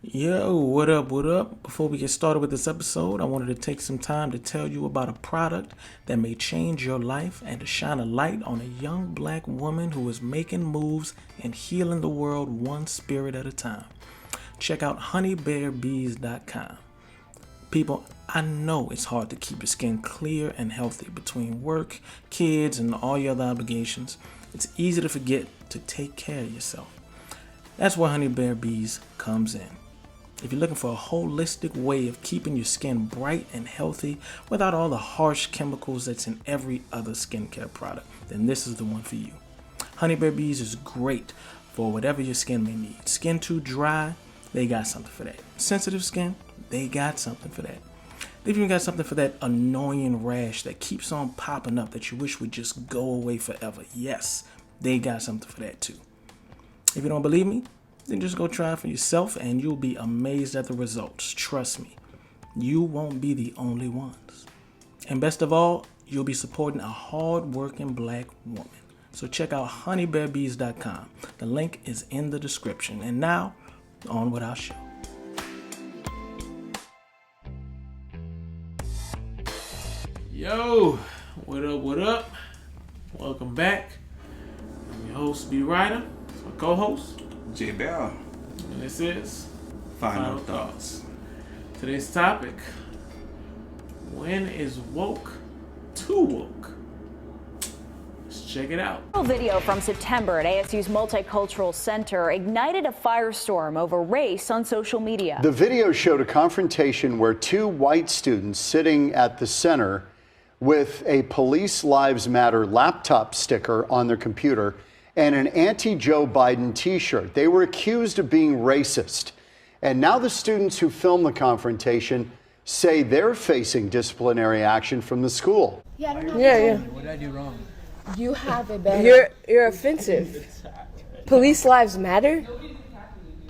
Yo, what up, what up? Before we get started with this episode, I wanted to take some time to tell you about a product that may change your life and to shine a light on a young black woman who is making moves and healing the world one spirit at a time. Check out honeybearbees.com. People, I know it's hard to keep your skin clear and healthy between work, kids, and all your other obligations. It's easy to forget to take care of yourself. That's where Honey Bear Bees comes in. If you're looking for a holistic way of keeping your skin bright and healthy without all the harsh chemicals that's in every other skincare product, then this is the one for you. Honey Bear Bees is great for whatever your skin may need. Skin too dry, they got something for that. Sensitive skin, they got something for that. They've even got something for that annoying rash that keeps on popping up that you wish would just go away forever. Yes, they got something for that too. If you don't believe me, then just go try it for yourself and you'll be amazed at the results. Trust me, you won't be the only ones. And best of all, you'll be supporting a hard-working black woman. So check out honeybearbees.com. The link is in the description. And now, on with our show. Yo, what up, what up? Welcome back. I'm your host, B. Ryder. My co-host, J Bell. and this is Final Thoughts. Today's topic: when is woke too woke? Let's check it out. A video from September at ASU's Multicultural Center ignited a firestorm over race on social media. The video showed a confrontation where two white students sitting at the center with a Police Lives Matter laptop sticker on their computer and an anti-Joe Biden t-shirt. They were accused of being racist. And now the students who filmed the confrontation say they're facing disciplinary action from the school. Yeah, I don't know. Yeah. What did I do wrong? You have a better. You're offensive. Police lives matter?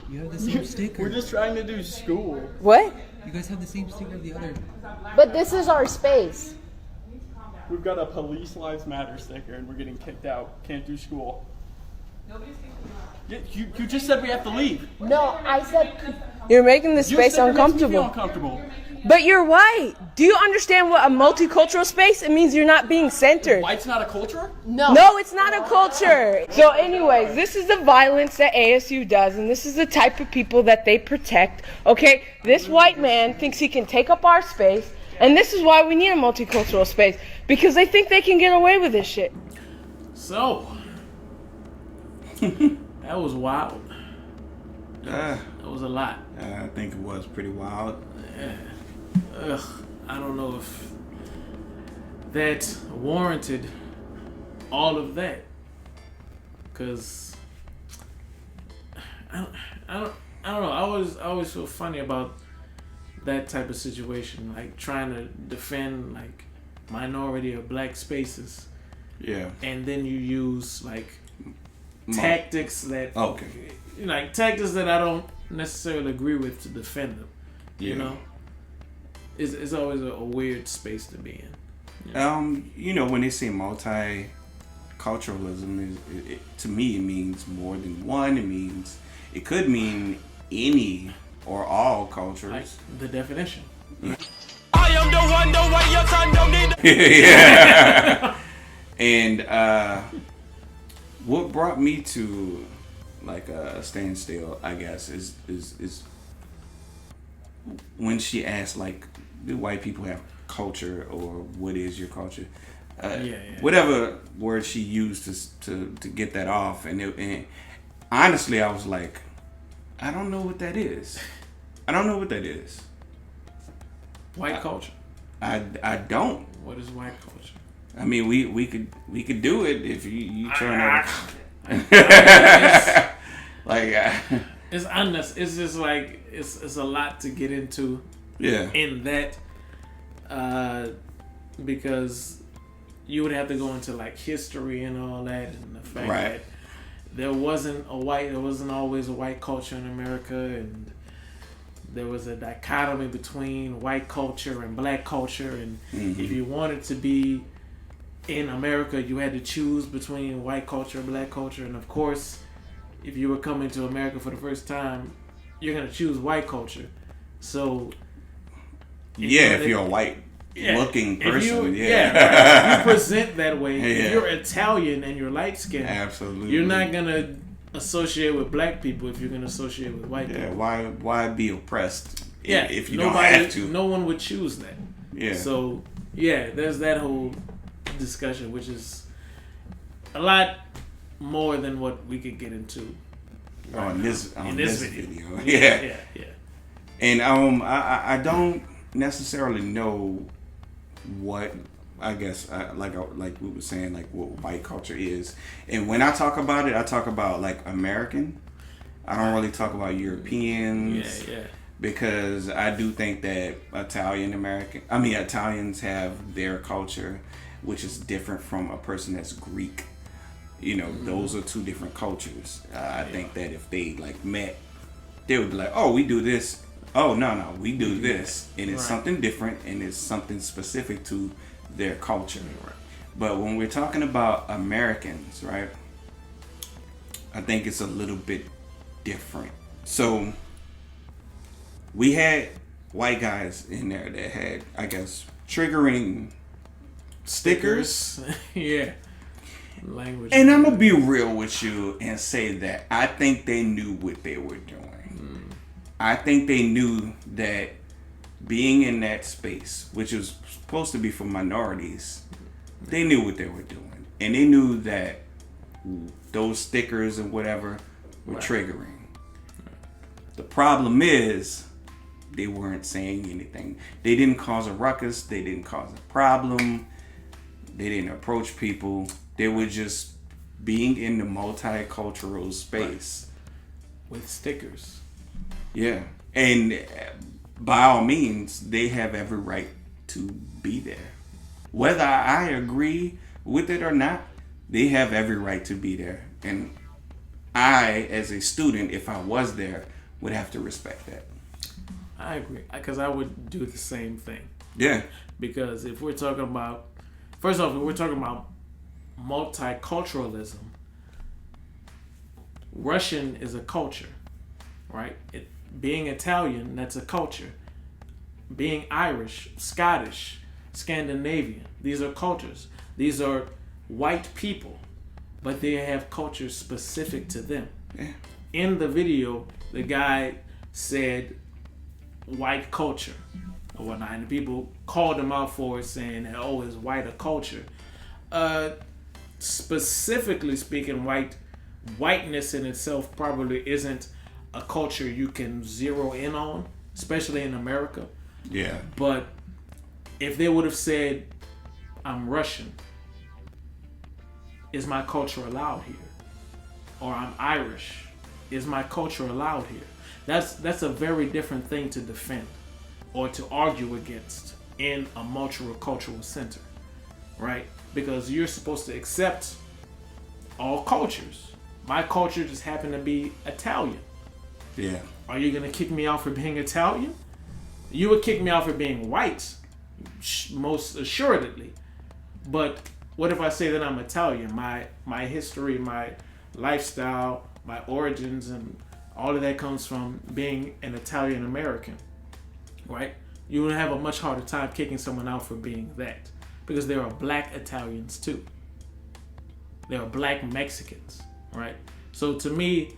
You have the same sticker. We're just trying to do school. What? You guys have the same sticker of the other. But this is our space. We've got a Police Lives Matter sticker and we're getting kicked out. Can't do school. You just said we have to leave. No, I said. You're making the You space said it makes me feel uncomfortable. uncomfortable. But you're white. Do you understand what a multicultural space? It means you're not being centered. White's not a culture? No. No, it's not a culture. So anyways, this is the violence that ASU does, and this is the type of people that they protect. Okay, this white man thinks he can take up our space, and this is why we need a multicultural space, because they think they can get away with this shit. So, that was wild. That was a lot. I think it was pretty wild. I don't know if that warranted all of that, because I don't know. I always feel funny about that type of situation, like trying to defend like minority or black spaces. Yeah. And then you use like tactics that tactics that I don't necessarily agree with to defend them. You know, it's always a weird space to be in. You know, when they say multiculturalism, to me it means more than one. It could mean any or all cultures. Like the definition. I am the one your son don't need. Yeah. And what brought me to like a standstill, I guess, is when she asked, like, do white people have culture, or what is your culture? Whatever word she used to get that off, and honestly, I was like, I don't know what that is. White culture. I don't. What is white culture? I mean, we could do it if you turn It's unnecessary. It's just like it's a lot to get into. Yeah. In that, because you would have to go into like history and all that, and the fact that there wasn't always a white culture in America, and there was a dichotomy between white culture and black culture, and if you wanted to be in America, you had to choose between white culture and black culture, and of course, if you were coming to America for the first time, you're gonna choose white culture. So if you're a white looking person, if you present that way. Yeah. If you're Italian and you're light skinned, absolutely, you're not gonna associate with black people if you're gonna associate with white people. Why be oppressed? If you don't have to, no one would choose that. Yeah. So there's that whole discussion, which is a lot more than what we could get into on this video. Yeah. And I don't necessarily know what, I guess, like we were saying, like what white culture is. And when I talk about it, I talk about like American. I don't really talk about Europeans. Yeah. Because I do think that Italians have their culture, which is different from a person that's Greek. Those are two different cultures. I think that if they like met, they would be like, oh, we do this. Oh, no, we do this. And it's something different, and it's something specific to their culture. Right. But when we're talking about Americans, right, I think it's a little bit different. So we had white guys in there that had, I guess, triggering stickers. Yeah. Language. And I'm going to be real with you and say that I think they knew what they were doing. I think they knew that being in that space, which was supposed to be for minorities, they knew what they were doing. And they knew that those stickers and whatever were triggering. The problem is they weren't saying anything. They didn't cause a ruckus. They didn't cause a problem. They didn't approach people. They were just being in the multicultural space. With stickers. Yeah. And by all means, they have every right to be there. Whether I agree with it or not, they have every right to be there. And I, as a student, if I was there, would have to respect that. I agree. Because I would do the same thing. Yeah. Because if we're talking about, first off, if we're talking about multiculturalism, Russian is a culture, right? Being Italian, that's a culture. Being Irish, Scottish, Scandinavian, these are cultures. These are white people, but they have cultures specific to them. Yeah. In the video, the guy said white culture or whatnot, and people called him out for it, saying that, oh, it's white a culture. Specifically speaking, whiteness in itself probably isn't a culture you can zero in on, especially in America. Yeah. But if they would have said, I'm Russian, is my culture allowed here? Or I'm Irish, is my culture allowed here? That's a very different thing to defend or to argue against in a multicultural center, right? Because you're supposed to accept all cultures. My culture just happened to be Italian. Yeah. Are you going to kick me out for being Italian? You would kick me out for being white, most assuredly. But what if I say that I'm Italian? My history, my lifestyle, my origins, and all of that comes from being an Italian American, right? You would have a much harder time kicking someone out for being that, because there are black Italians too. There are black Mexicans, right? So to me,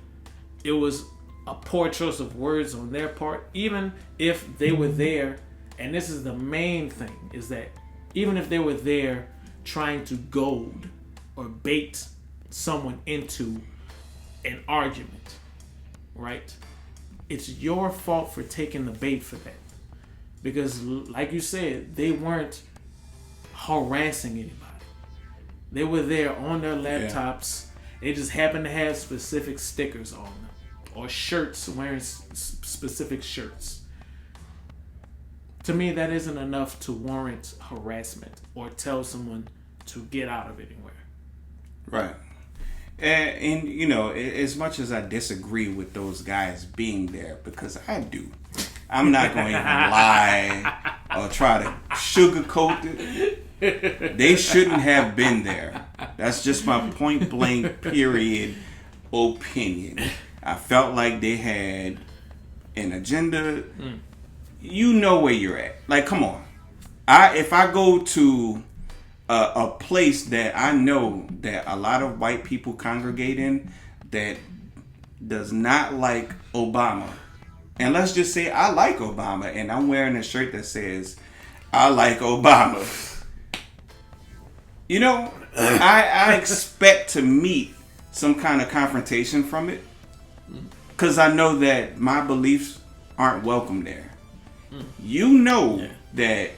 it was a poor choice of words on their part, even if they were there, and this is the main thing, is that even if they were there trying to goad or bait someone into an argument, right? It's your fault for taking the bait for that. Because like you said, they weren't harassing anybody. They were there on their laptops. Yeah. They just happened to have specific stickers on them. Or shirts, wearing specific shirts. To me, that isn't enough to warrant harassment or tell someone to get out of anywhere. Right. And you know, as much as I disagree with those guys being there, because I do, I'm not going to even lie or try to sugarcoat it. They shouldn't have been there. That's just my point blank period opinion. I felt like they had an agenda, you know where you're at. Like, come on. If I go to a place that I know that a lot of white people congregate in that does not like Obama, and let's just say I like Obama, and I'm wearing a shirt that says I like Obama, you know, I expect to meet some kind of confrontation from it, because I know that my beliefs aren't welcome there. You know that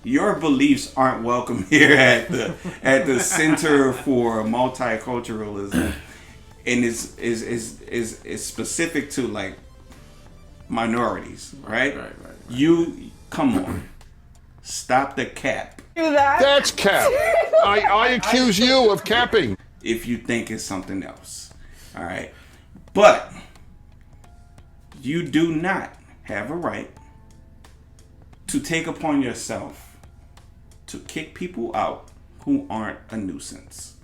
your beliefs aren't welcome here at the Center for Multiculturalism, and is specific to like minorities, right? Right. You come on, stop the cap. That's cap. I accuse you of capping. If you think it's something else, all right, but you do not have a right to take upon yourself to kick people out who aren't a nuisance.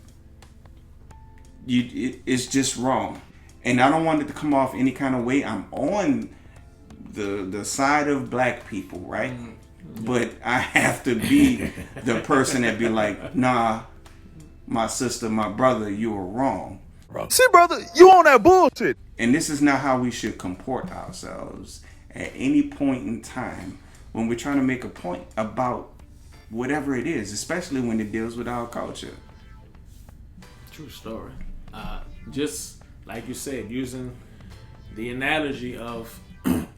It's just wrong. And I don't want it to come off any kind of way. I'm on the side of black people, right? But I have to be the person that be like, nah, my sister, my brother, you were wrong. See, brother, you on that bullshit. And this is not how we should comport ourselves at any point in time when we're trying to make a point about whatever it is, especially when it deals with our culture. True story. Just like you said, using the analogy of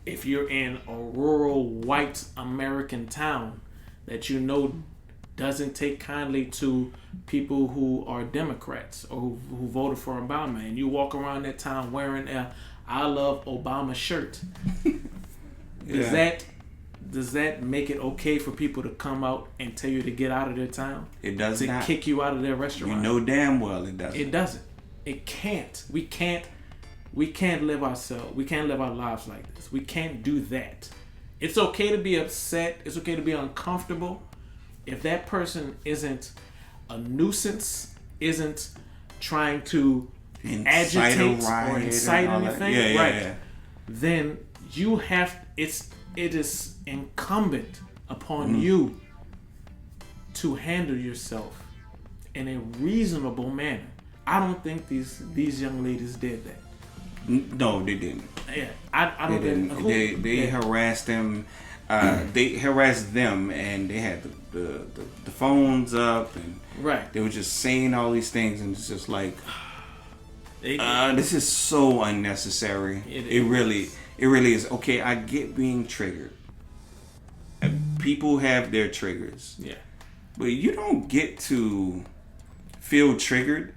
if you're in a rural white American town that you know doesn't take kindly to people who are Democrats or who voted for Obama, and you walk around that town wearing a I love Obama shirt, does that make it okay for people to come out and tell you to get out of their town? It does not. To kick you out of their restaurant. You know damn well it doesn't. It doesn't. It can't. We can't live ourselves. We can't live our lives like this. We can't do that. It's okay to be upset. It's okay to be uncomfortable. If that person isn't a nuisance, isn't trying to agitate or incite anything, then you have it is incumbent upon you to handle yourself in a reasonable manner. I don't think these young ladies did that. No, they didn't. Yeah, I don't think they harassed them. They harassed them, and they had the phones up, and they were just saying all these things, and it's just like, this is so unnecessary. It really is. Okay, I get being triggered. People have their triggers. Yeah, but you don't get to feel triggered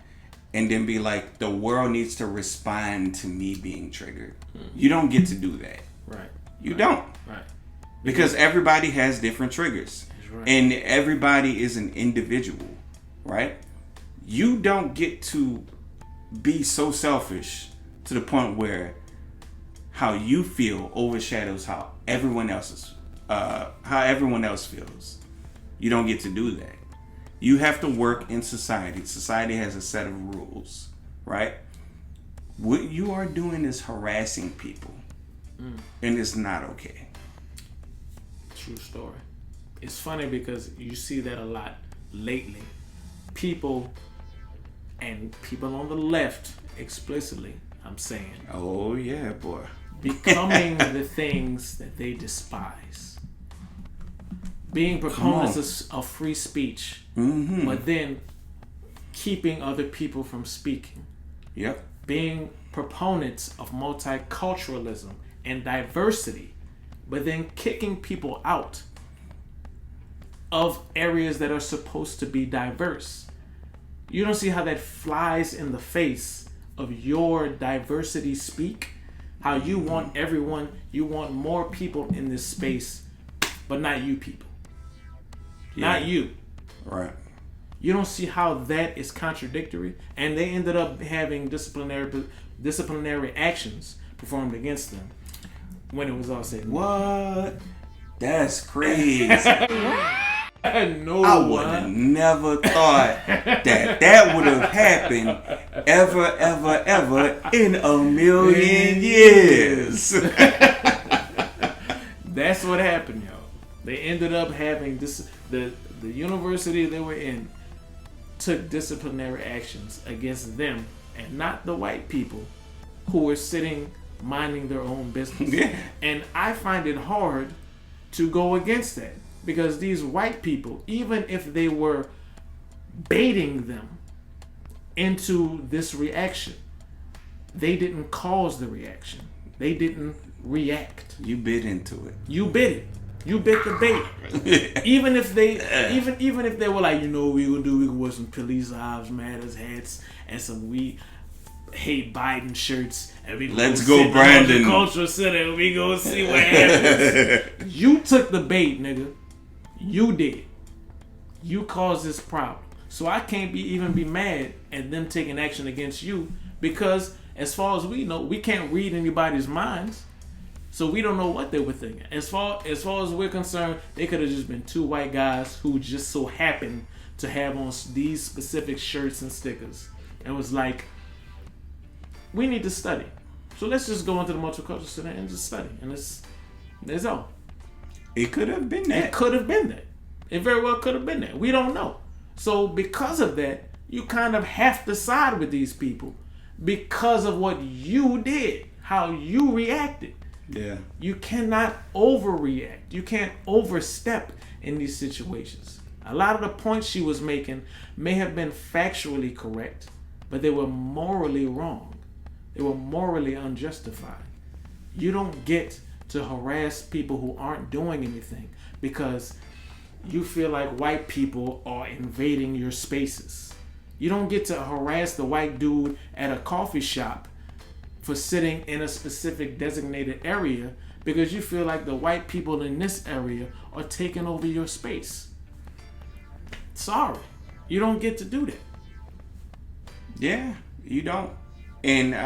and then be like, the world needs to respond to me being triggered. You don't get to do that. Right. You don't. Right. Because everybody has different triggers. Right. And everybody is an individual. Right? You don't get to be so selfish to the point where how you feel overshadows how everyone else feels. You don't get to do that. You have to work in society. Society has a set of rules, right? What you are doing is harassing people, and it's not okay. True story. It's funny because you see that a lot lately. People on the left, explicitly, I'm saying. Oh yeah, boy. Becoming the things that they despise. Being proponents of free speech, but then keeping other people from speaking. Yep. Being proponents of multiculturalism and diversity, but then kicking people out of areas that are supposed to be diverse. You don't see how that flies in the face of your diversity speak? How you want you want more people in this space, but not you people. Not you. Right. You don't see how that is contradictory, and they ended up having disciplinary actions performed against them when it was all said. What? That's crazy. No, I would have never thought that would have happened ever in a million years. That's what happened, y'all. They ended up having this. The university they were in took disciplinary actions against them and not the white people who were sitting minding their own business. Yeah. And I find it hard to go against that because these white people, even if they were baiting them into this reaction, they didn't cause the reaction. They didn't react. You bit into it. You bit it. You bit the bait. Even if they, even if they were like, you know, what we gonna do? We gonna wear some Police Lives Matters hats and some We Hate Biden shirts, and we let's go, Brandon. Cultural Center, and we gonna see what happens. You took the bait, nigga. You did. You caused this problem. So I can't even be mad at them taking action against you because, as far as we know, we can't read anybody's minds. So we don't know what they were thinking. As far as we're concerned, they could have just been two white guys who just so happened to have on these specific shirts and stickers. And it was like, we need to study. So let's just go into the multicultural center and just study. And that's all. It could have been that. It could have been that. It very well could have been that. We don't know. So because of that, you kind of have to side with these people because of what you did, how you reacted. Yeah. You cannot overreact. You can't overstep in these situations. A lot of the points she was making may have been factually correct, but they were morally wrong. They were morally unjustified. You don't get to harass people who aren't doing anything because you feel like white people are invading your spaces. You don't get to harass the white dude at a coffee shop for sitting in a specific designated area because you feel like the white people in this area are taking over your space. Sorry, you don't get to do that. Yeah, you don't. And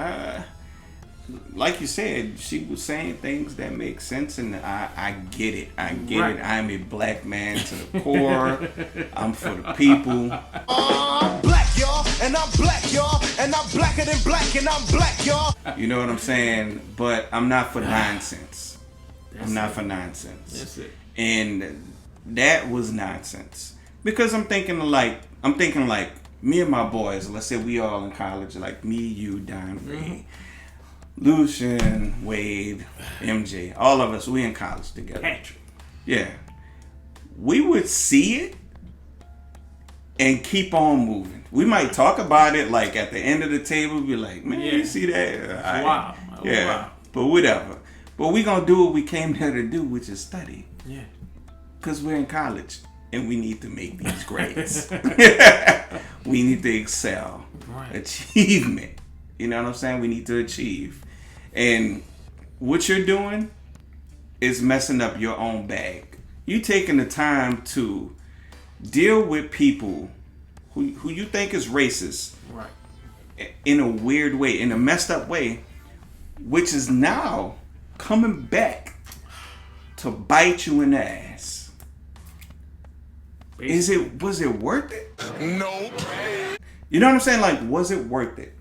like you said, she was saying things that make sense, and I get it. I get Right. it. I'm a black man to the core. I'm for the people. I'm black, y'all, and I'm black, y'all, and I'm blacker than black, and I'm black, y'all. You know what I'm saying? But I'm not for nonsense. I'm not it. for nonsense. That's it. And that was nonsense. Because I'm thinking like me and my boys, let's say we all in college, like me, you, Don Ray, Lucian, Wade, MJ, all of us, we in college together. Patrick. Yeah. We would see it and keep on moving. We might talk about it like at the end of the table, be like, man, you see that? Wow. Yeah. Wow. But whatever. But we gonna do what we came here to do, which is study. Yeah. Because we're in college and we need to make these grades. We need to excel. Right. Achievement. You know what I'm saying? We need to achieve. And what you're doing is messing up your own bag. You taking the time to deal with people who you think is racist. Right. In a weird way, in a messed up way, which is now coming back to bite you in the ass. Was it worth it? No. You know what I'm saying? Like, was it worth it?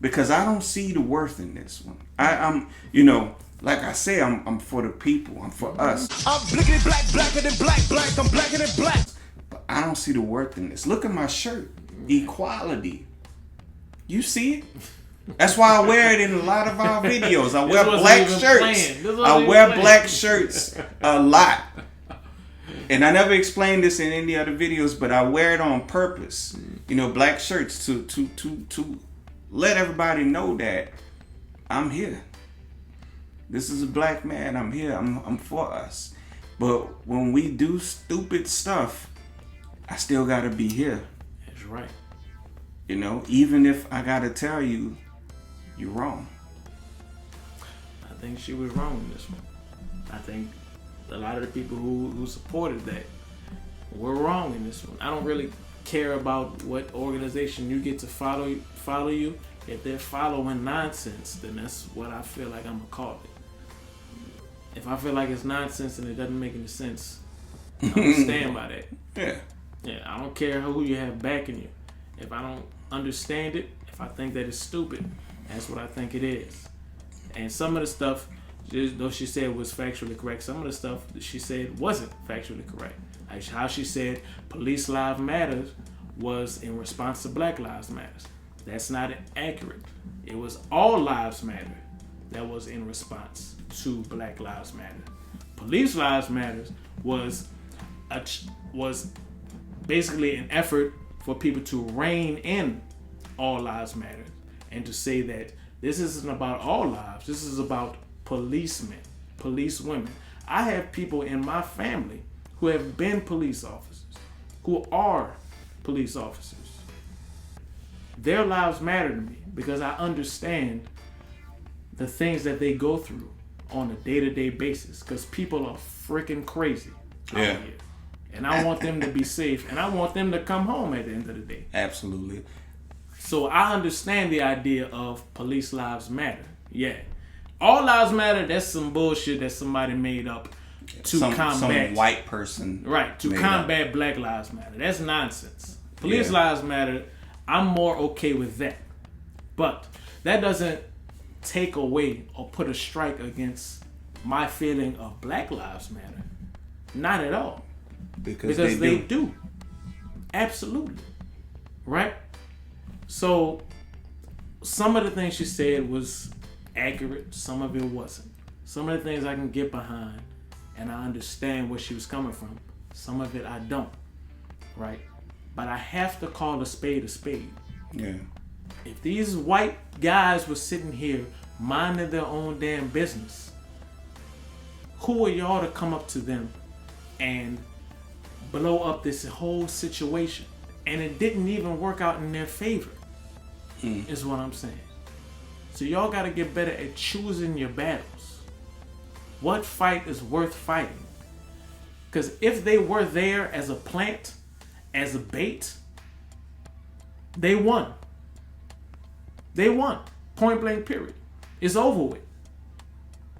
Because I don't see the worth in this one. I'm you know, like I say, I'm for the people. I'm for us. I'm blickety black, blacker than black, black. I'm blacker than black. But I don't see the worth in this. Look at my shirt. Equality. You see it? That's why I wear it in a lot of our videos. I wear black shirts. I wear black shirts a lot. And I never explained this in any other videos, but I wear it on purpose. You know, black shirts to let everybody know that I'm here. This is a black man. I'm here. I'm for us. But when we do stupid stuff, I still gotta be here. That's right. You know, even if I gotta tell you, you're wrong. I think she was wrong in this one. I think a lot of the people who supported that were wrong in this one. I don't really care about what organization you get to follow you. If they're following nonsense, then that's what I feel like I'm gonna call it. If I feel like it's nonsense and it doesn't make any sense, I'm gonna stand by that. Yeah. Yeah, I don't care who you have backing you. If I don't understand it, if I think that it's stupid, that's what I think it is. And some of the stuff though she said was factually correct, some of the stuff that she said wasn't factually correct. Like how she said Police Lives Matter was in response to Black Lives Matter. That's not accurate. It was All Lives Matter that was in response to Black Lives Matter. Police Lives Matter was basically an effort for people to rein in All Lives Matter and to say that this isn't about all lives. This is about policemen, police women. I have people in my family who have been police officers, who are police officers. Their lives matter to me because I understand the things that they go through on a day-to-day basis because people are freaking crazy out here. And I want them to be safe and I want them to come home at the end of the day. Absolutely. So I understand the idea of police lives matter. Yeah. All lives matter, that's some bullshit that somebody made up to combat. Some white person. Right, to combat up. Black Lives Matter. That's nonsense. Police lives matter, I'm more okay with that. But that doesn't take away or put a strike against my feeling of Black Lives Matter. Not at all. Because they do. Absolutely. Right? So, some of the things she said was accurate, some of it wasn't. Some of the things I can get behind and I understand where she was coming from. Some of it I don't. Right? But I have to call a spade a spade. Yeah. If these white guys were sitting here minding their own damn business, who are y'all to come up to them and blow up this whole situation? And it didn't even work out in their favor, is what I'm saying. So y'all got to get better at choosing your battles. What fight is worth fighting? Because if they were there as a plant, as a bait, they won. They won. Point blank period. It's over with.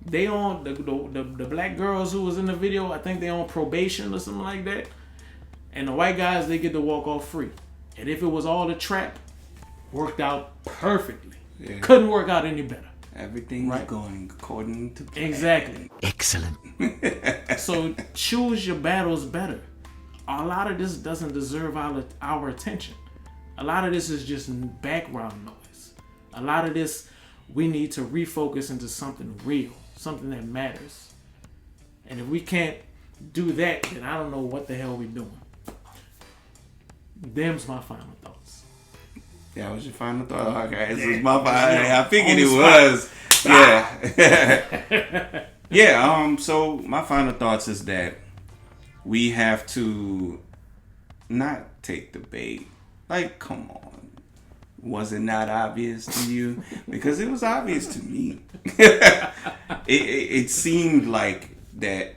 They on the black girls who was in the video, I think they on probation or something like that. And the white guys, they get to walk off free. And if it was all a trap, worked out perfectly. Yeah. Couldn't work out any better. Everything's going according to plan. Exactly. Excellent. So choose your battles better. A lot of this doesn't deserve our attention. A lot of this is just background noise. A lot of this, we need to refocus into something real, something that matters. And if we can't do that, then I don't know what the hell we're doing. Them's my final thoughts. That was your final thought? Okay, this is my final. I figured it was. Yeah. Yeah, so my final thoughts is that we have to not take the bait. Like, come on. Was it not obvious to you? Because it was obvious to me. It seemed like that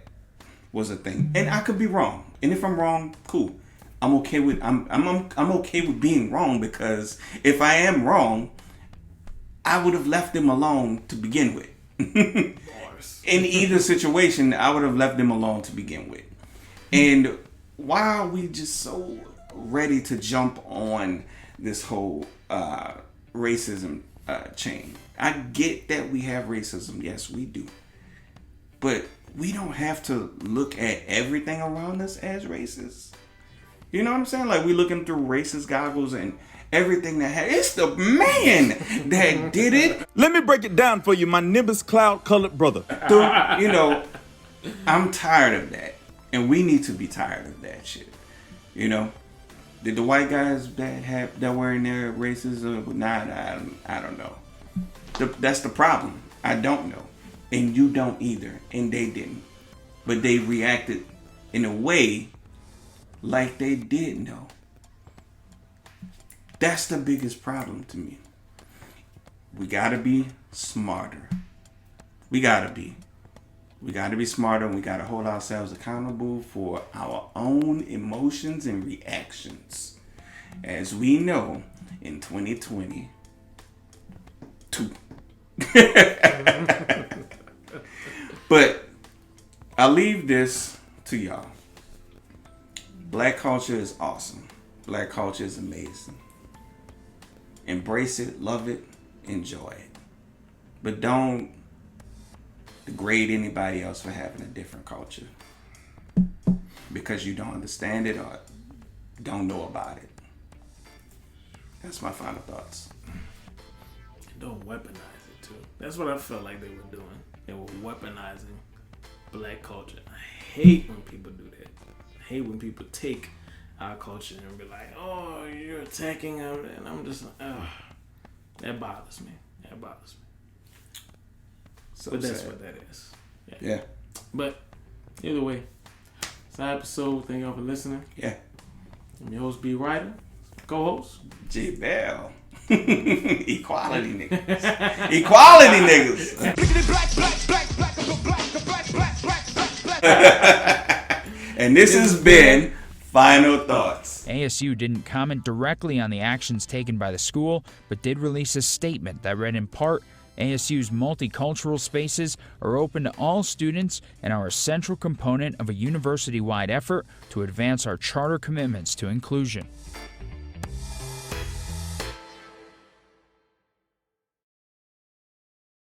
was a thing. And I could be wrong. And if I'm wrong, cool. I'm okay with I'm okay with being wrong, because if I am wrong, I would have left them alone to begin with. In either situation, I would have left them alone to begin with. And why are we just so ready to jump on this whole racism chain? I get that we have racism. Yes, we do. But we don't have to look at everything around us as racist. You know what I'm saying? Like, we looking through racist goggles and everything it's the man that did it. Let me break it down for you, my Nimbus cloud colored brother. Dude, you know, I'm tired of that. And we need to be tired of that shit. You know? Did the white guys that were in there racist or not? I don't know. That's the problem. I don't know. And you don't either. And they didn't. But they reacted in a way like they did know. That's the biggest problem to me. We gotta be smarter. We gotta be smarter, and we gotta hold ourselves accountable for our own emotions and reactions. As we know, in 2022. But I'll leave this to y'all. Black culture is awesome. Black culture is amazing. Embrace it, love it, enjoy it. But don't degrade anybody else for having a different culture because you don't understand it or don't know about it. That's my final thoughts. Don't weaponize it too. That's what I felt like they were doing. They were weaponizing black culture. I hate when people do that. I hate when people take our culture and be like, "Oh, you're attacking them," and I'm just like, "Ugh." That bothers me. That bothers me. So but that's sad. what that is. Yeah. But either way, it's our episode. Thank y'all for listening. Yeah. I'm your host, B. Ryder. Co-host J Bell. Equality niggas. Equality niggas. And this has been Final Thoughts. ASU didn't comment directly on the actions taken by the school, but did release a statement that read in part, ASU's multicultural spaces are open to all students and are a central component of a university-wide effort to advance our charter commitments to inclusion.